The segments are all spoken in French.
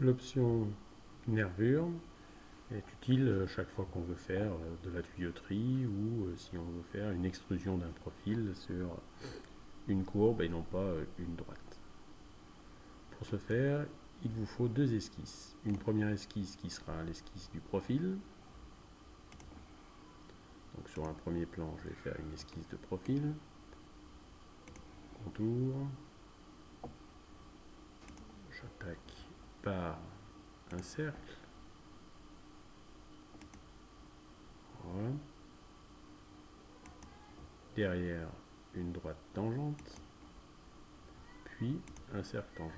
l'option nervure est utile chaque fois qu'on veut faire de la tuyauterie ou si on veut faire une extrusion d'un profil sur une courbe et non pas une droite. Pour ce faire, il vous faut deux esquisses. Une première esquisse qui sera l'esquisse du profil. Donc sur un premier plan, je vais faire une esquisse de profil. Contour. J'attaque par un cercle. Voilà. Derrière, une droite tangente. Puis un cercle tangent.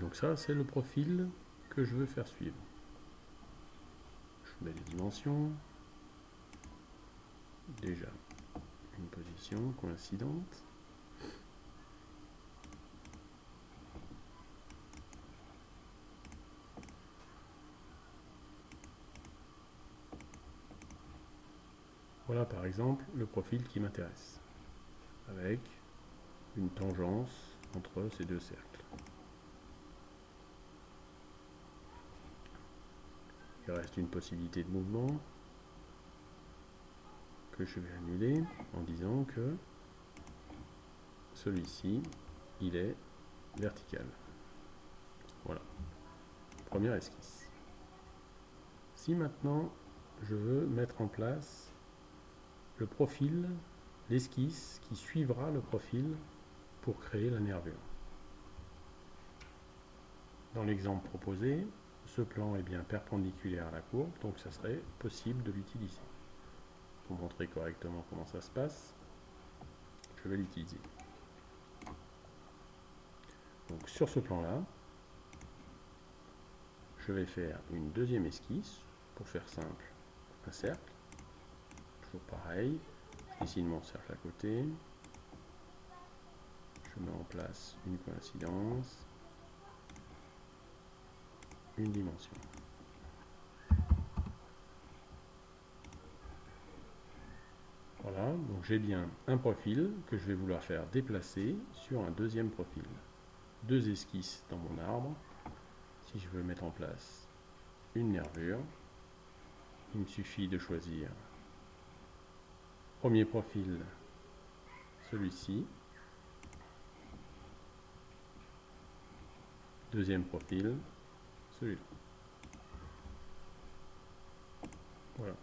Donc ça, c'est le profil que je veux faire suivre. Je mets les dimensions. Déjà, une position coïncidente. Voilà par exemple le profil qui m'intéresse, avec une tangence entre ces deux cercles. Il reste une possibilité de mouvement que je vais annuler en disant que celui-ci, il est vertical. Voilà, première esquisse. Si maintenant je veux mettre en place le profil, l'esquisse qui suivra le profil pour créer la nervure. Dans l'exemple proposé, ce plan est bien perpendiculaire à la courbe, donc ça serait possible de l'utiliser. Pour montrer correctement comment ça se passe, je vais l'utiliser. Donc sur ce plan-là, je vais faire une deuxième esquisse, pour faire simple, un cercle. Toujours pareil, je dessine mon cercle à côté, je mets en place une coïncidence, une dimension. Voilà, donc j'ai bien un profil que je vais vouloir faire déplacer sur un deuxième profil. Deux esquisses dans mon arbre. Si je veux mettre en place une nervure, il me suffit de choisir premier profil, celui-ci, deuxième profil, celui-là. Voilà.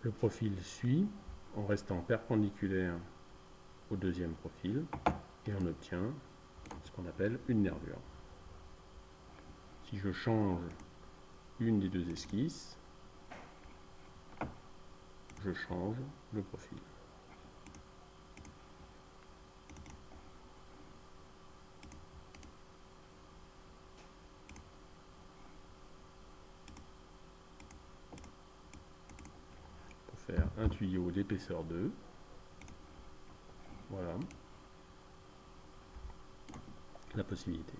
Le profil suit en restant perpendiculaire au deuxième profil et on obtient ce qu'on appelle une nervure. Si je change une des deux esquisses, je change le profil. Pour faire un tuyau d'épaisseur 2, voilà la possibilité.